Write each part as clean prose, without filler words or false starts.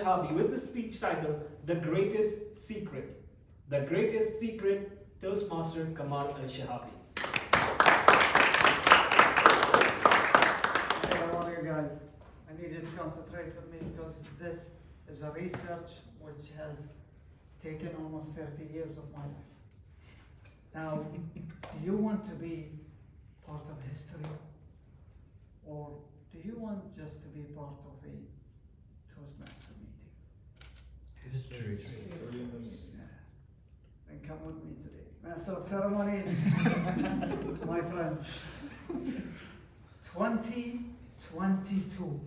AlShehabi with the speech title, The Greatest Secret. The Greatest Secret, Toastmaster Kamal AlShehabi. Hey, how are you guys? I need you to concentrate with me because this is a research which has taken almost 30 years of my life. Now, do you want to be part of history? Or do you want just to be part of a Toastmaster meeting? History. Then come with me today. Master of Ceremonies, my friends. 2022,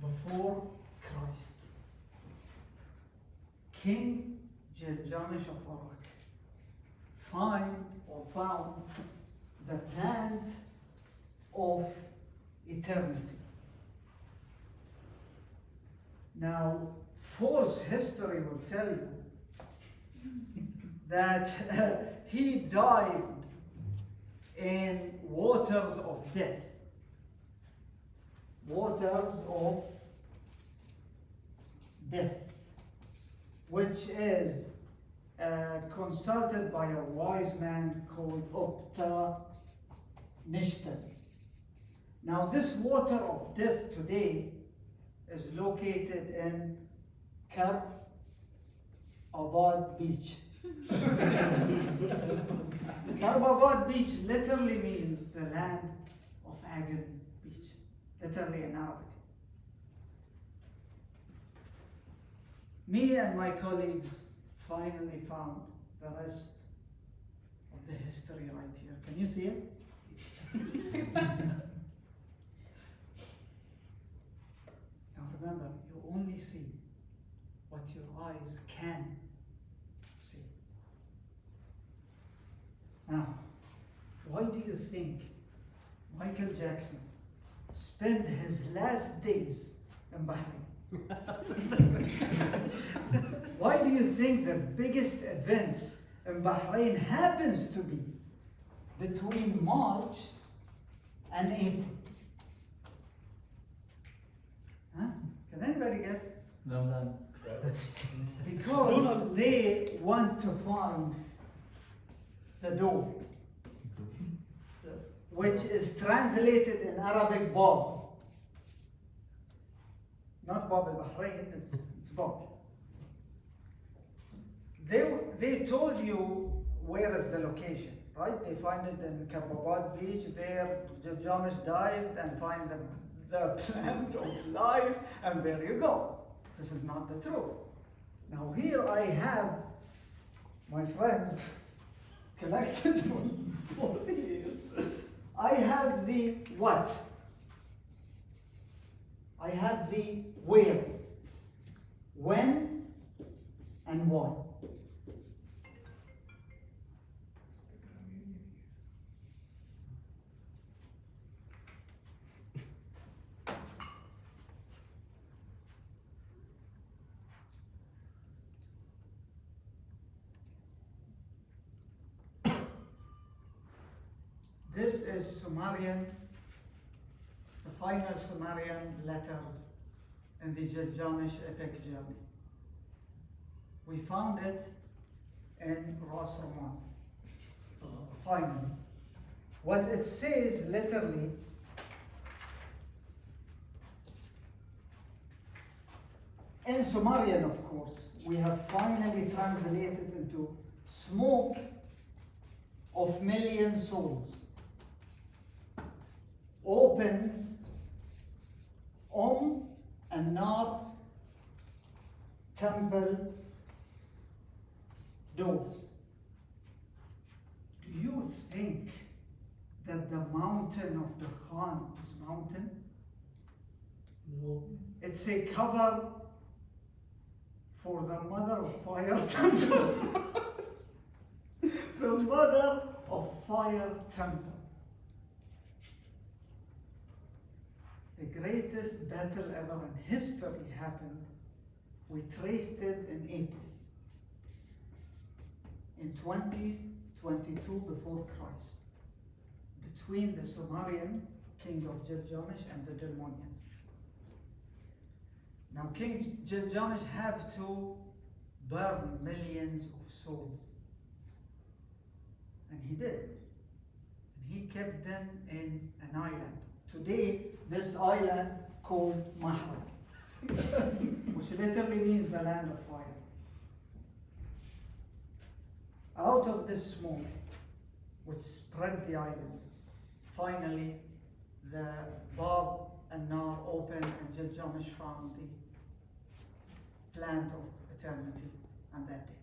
before Christ, King Gilgamesh of Iraq found the plant of eternity. Now, false history will tell you that he dived in waters of death. Waters of death, which is consulted by a wise man called Nishtan. Now, this water of death today is located in Karbabad Beach. Karbabad Beach literally means the land of agony beach, literally in Arabic. Me and my colleagues finally found the rest of the history right here. Can you see it? Now remember, you only see what your eyes can see. Now, why do you think Michael Jackson spent his last days in Bahrain? Why do you think the biggest events in Bahrain happens to be between March and April? Huh? Can anybody guess? No, none. Because they want to find the door, which is translated in Arabic Bab. Not Bab al-Bahrain, it's Bab. They told you where is the location, right? They find it in Karbabad Beach. There, Gilgamesh dived and find the plant of life, and there you go. This is not the truth. Now here I have my friends collected for 40 years. I have the what? I have the where, when, and why. This is Sumerian, the final Sumerian letters in the Gilgamesh epic journey. We found it in Ras Raman. Finally. What it says literally, in Sumerian, of course, we have finally translated into smoke of million souls. Opens and Nar temple doors. Do you think that the mountain of the Khan is mountain? No. It's a cover for the mother of fire temple. The mother of fire temple. The greatest battle ever in history happened. We traced it in April, in 2022 before Christ, between the Sumerian king of Gilgamesh and the Delmonians. Now King Gilgamesh have to burn millions of souls. And he did. And he kept them in an island. Today, this island called Mahra, which literally means the land of fire. Out of this smoke, which spread the island, finally the Bab and Nar opened and Gilgamesh found the plant of eternity on that day.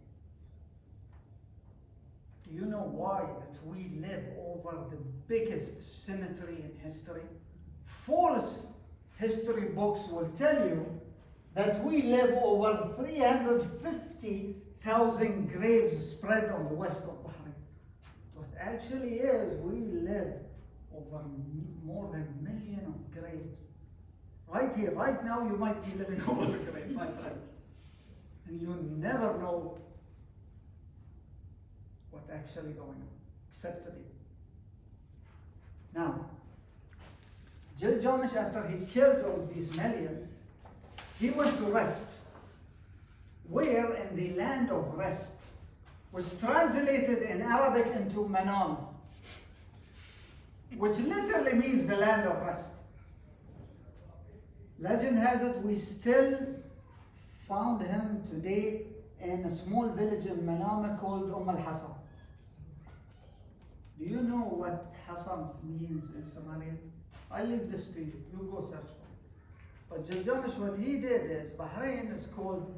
Do you know why that we live over the biggest cemetery in history? False history books will tell you that we live over 350,000 graves spread on the west of Bahrain. What actually is, we live over more than a million of graves. Right here, right now, you might be living over a grave, my friend. And you never know what's actually going on, except today. Now, Gilgamesh, after he killed all these millions, he went to rest. Where? In the land of rest, which translated in Arabic into Manam, which literally means the land of rest. Legend has it, we still found him today in a small village in Manama called al-Hasan. Do you know what Hasan means in Somalian? I leave this to you, you go search for it. But Gilgamesh, what he did is, Bahrain is called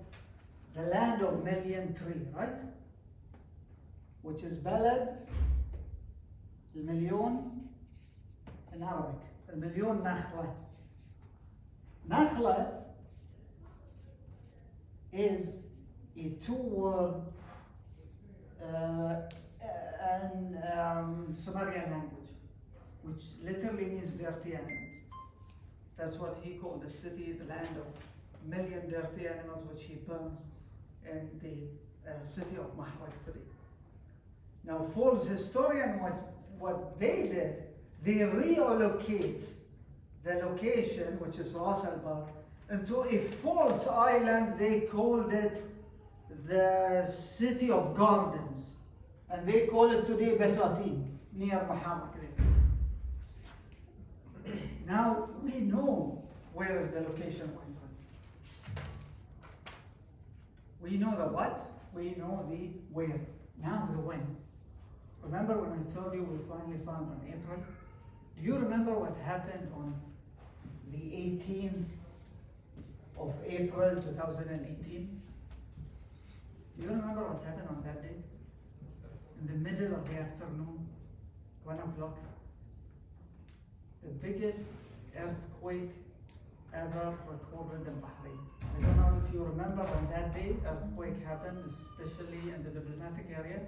the land of million tree, right? Which is Balad, المليون in Arabic, المليون نخلة. Nakhla is a two-word Sumerian language, which literally means dirty animals. That's what he called the city, the land of million dirty animals, which he burns in the city of Mahra today. Now, false historian, what they did, they reallocate the location, which is Ras al-Bar, into a false island. They called it the City of Gardens. And they call it today Besatin, near Muhammad. Now we know where is the location, my friend. We know the what, we know the where. Now the when. Remember when I told you we finally found on April? Do you remember what happened on the 18th of April 2018? Do you remember what happened on that day? In the middle of the afternoon, 1 o'clock, the biggest earthquake ever recorded in Bahrain. I don't know if you remember on that day, earthquake happened, especially in the diplomatic area.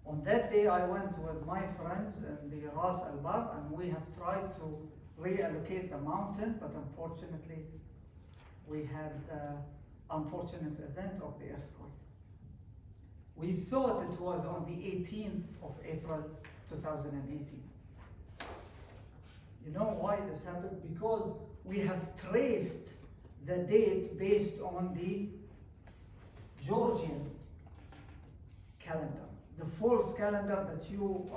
On that day, I went with my friends in the Ras al-Bar, and we have tried to reallocate the mountain, but unfortunately, we had an unfortunate event of the earthquake. We thought it was on the 18th of April 2018. You know why this happened? Because we have traced the date based on the Georgian calendar, the false calendar that you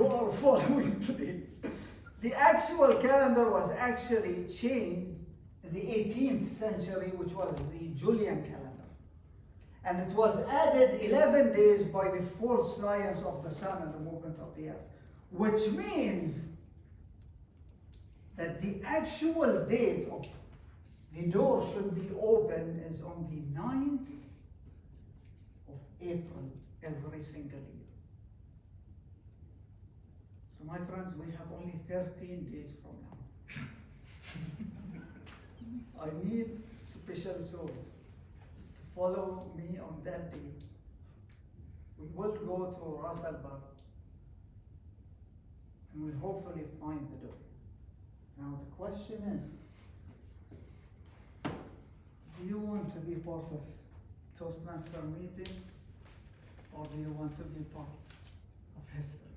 are following today. The actual calendar was actually changed in the 18th century, which was the Julian calendar. And it was added 11 days by the false science of the sun and the movement of the earth, which means that the actual date of the door should be open is on the 9th of April every single year. So my friends, we have only 13 days from now. I need special souls to follow me on that day. We will go to Ras al-Bar and we'll hopefully find the door. Now the question is, do you want to be part of Toastmaster meeting, or do you want to be part of history?